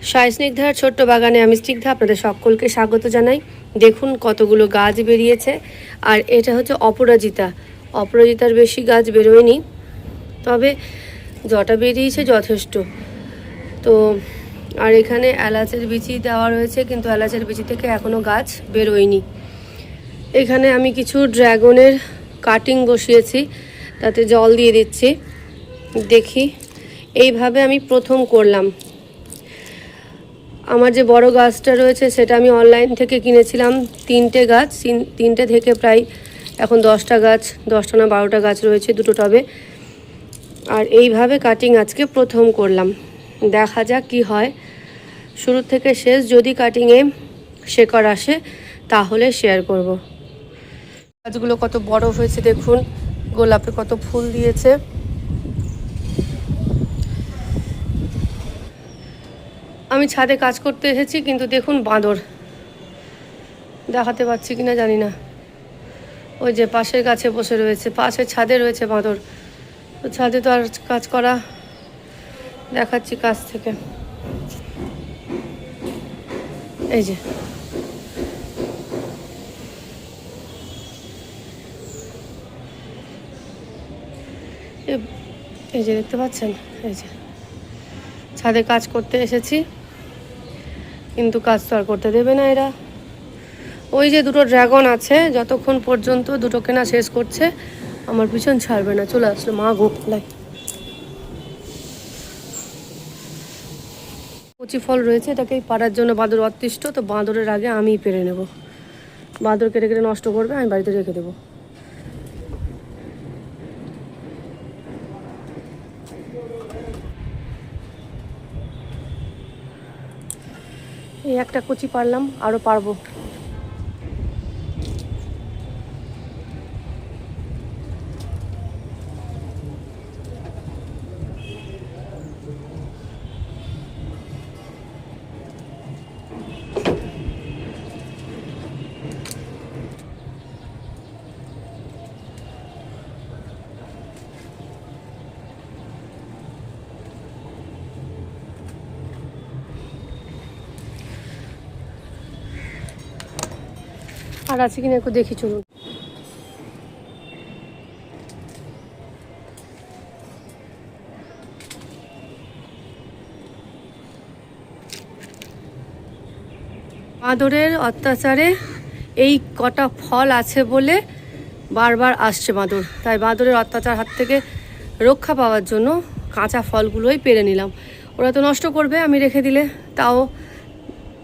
সাই স্নিগ্ধার ছোট্ট বাগানে আমি স্নিগ্ধা, আপনাদের সকলকে স্বাগত জানাই। দেখুন কতগুলো গাছ বেরিয়েছে, আর এটা হচ্ছে অপরাজিতা। অপরাজিতার বেশি গাছ বেরোয়নি, তবে যটা বেরিয়েছে যথেষ্ট। তো আর এখানে এলাচের বিচি দেওয়া রয়েছে, কিন্তু এলাচের বিচি থেকে এখনও গাছ বেরোয়নি। এখানে আমি কিছু ড্রাগনের কাটিং বসিয়েছি, তাতে জল দিয়ে দিচ্ছি। দেখি, এইভাবে আমি প্রথম করলাম। আমার যে বড় গাছটা রয়েছে সেটা আমি অনলাইন থেকে কিনেছিলাম, 3টে গাছ, 3টে থেকে প্রায় এখন 10টা গাছ, 10টা না 12টা গাছ রয়েছে 2টো টবে। আর এইভাবে কাটিং আজকে প্রথম করলাম, দেখা যাক কি হয়। শুরু থেকে শেষ যদি কাটিংয়ে শেকড় আসে তাহলে শেয়ার করব। গাছগুলো কত বড় হয়েছে দেখুন, গোলাপে কত ফুল দিয়েছে। আমি ছাদে কাজ করতে এসেছি, কিন্তু দেখুন বাঁদর, দেখাতে পাচ্ছি কিনা জানি না। ওই যে পাশের গাছে বসে রয়েছে, পাশের ছাদে রয়েছে বাঁদর। তো ছাদে তো আর কাজ করা, দেখাচ্ছি কাছ থেকে। এই যে এই যে দেখতে পাচ্ছেন, এই যে ছাদে কাজ করতে এসেছি, কিন্তু কাজ তো আর করতে দেবে না এরা। ওই যে 2টো ড্রাগন আছে, যতক্ষণ পর্যন্ত 2টো কেনা শেষ করছে আমার পিছন ছাড়বে না। চলে আসলো মা গোপালাই। কচি ফল রয়েছে, এটাকে পাড়ার জন্য বাঁদর অতিষ্ঠ, তো বাঁদরের আগে আমিই পেরে নেব। বাঁদর কেটে কেটে নষ্ট করবে, আমি বাড়িতে রেখে দেবো। এই একটা কচি পারলাম, আরও পারবো। আর আছে কিনা একটু দেখি, চলুন। বাঁদরের অত্যাচারে এই কটা ফল আছে বলে বারবার আসছে বাঁদর, তাই বাঁদরের অত্যাচার হাত থেকে রক্ষা পাওয়ার জন্য কাঁচা ফলগুলোই পেরে নিলাম। ওরা তো নষ্ট করবে, আমি রেখে দিলে তাও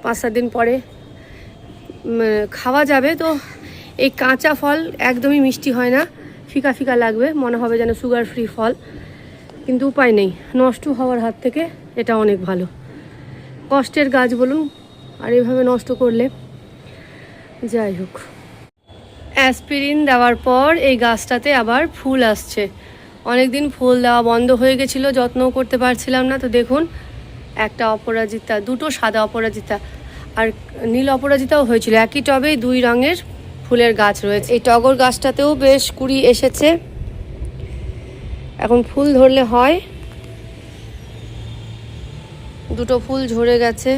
5-7 দিন পরে খাওয়া যাবে। তো এই কাঁচা ফল একদমই মিষ্টি হয় না, ফিকা ফিকা লাগবে, মনে হবে যেন সুগার ফ্রি ফল, কিন্তু উপায় নেই, নষ্ট হওয়ার হাত থেকে এটা অনেক ভালো। কষ্টের গাছ বলুন, আর এভাবে নষ্ট করলে। যাই হোক, অ্যাসপিরিন দেওয়ার পর এই গাছটাতে আবার ফুল আসছে। অনেক দিন ফুল দেওয়া বন্ধ হয়ে গেছিলো, যত্নও করতে পারছিলাম না। তো দেখুন, একটা অপরাজিতা, 2টো সাদা অপরাজিতা আর নীল অপরাজিতাও হয়েছিল। একই টবে 2 রঙের ফুলের গাছ রয়েছে। এই টগর গাছটাতেও বেশ কুড়ি এসেছে, এখন ফুল ধরলে হয়। 2টো ফুল ঝরে গেছে।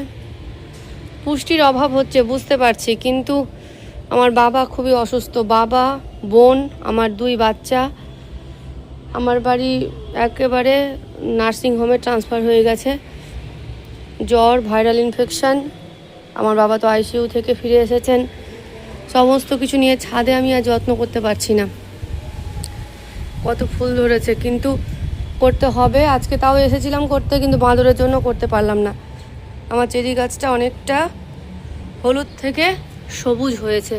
পুষ্টির অভাব হচ্ছে বুঝতে পারছি, কিন্তু আমার বাবা খুবই অসুস্থ, বাবা, বোন, আমার 2 বাচ্চা। আমার বাড়ি একেবারে নার্সিংহোমে ট্রান্সফার হয়ে গেছে, জ্বর, ভাইরাল ইনফেকশান। আমার বাবা তো আইসিইউ থেকে ফিরে এসেছেন। সমস্ত কিছু নিয়ে ছাদে আমি আর যত্ন করতে পারছি না। কত ফুল ধরেছে, কিন্তু করতে হবে। আজকে তাও এসেছিলাম করতে, কিন্তু বাঁদরের জন্য করতে পারলাম না। আমার চেরি গাছটা অনেকটা হলুদ থেকে সবুজ হয়েছে।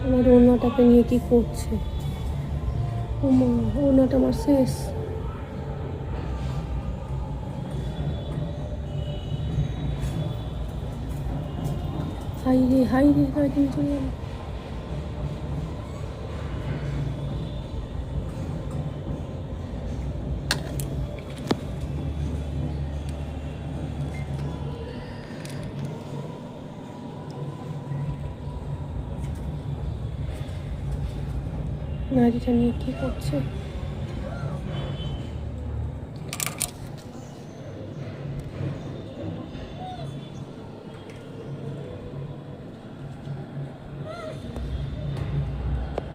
আমার ওড়নাটাকে নিয়ে কি করছে, ও মা, ওড়নাটা আমার শেষ। হাই রে হাই রে, গাড়ি চলে গেল। নারীটা নিয়ে কি করছে।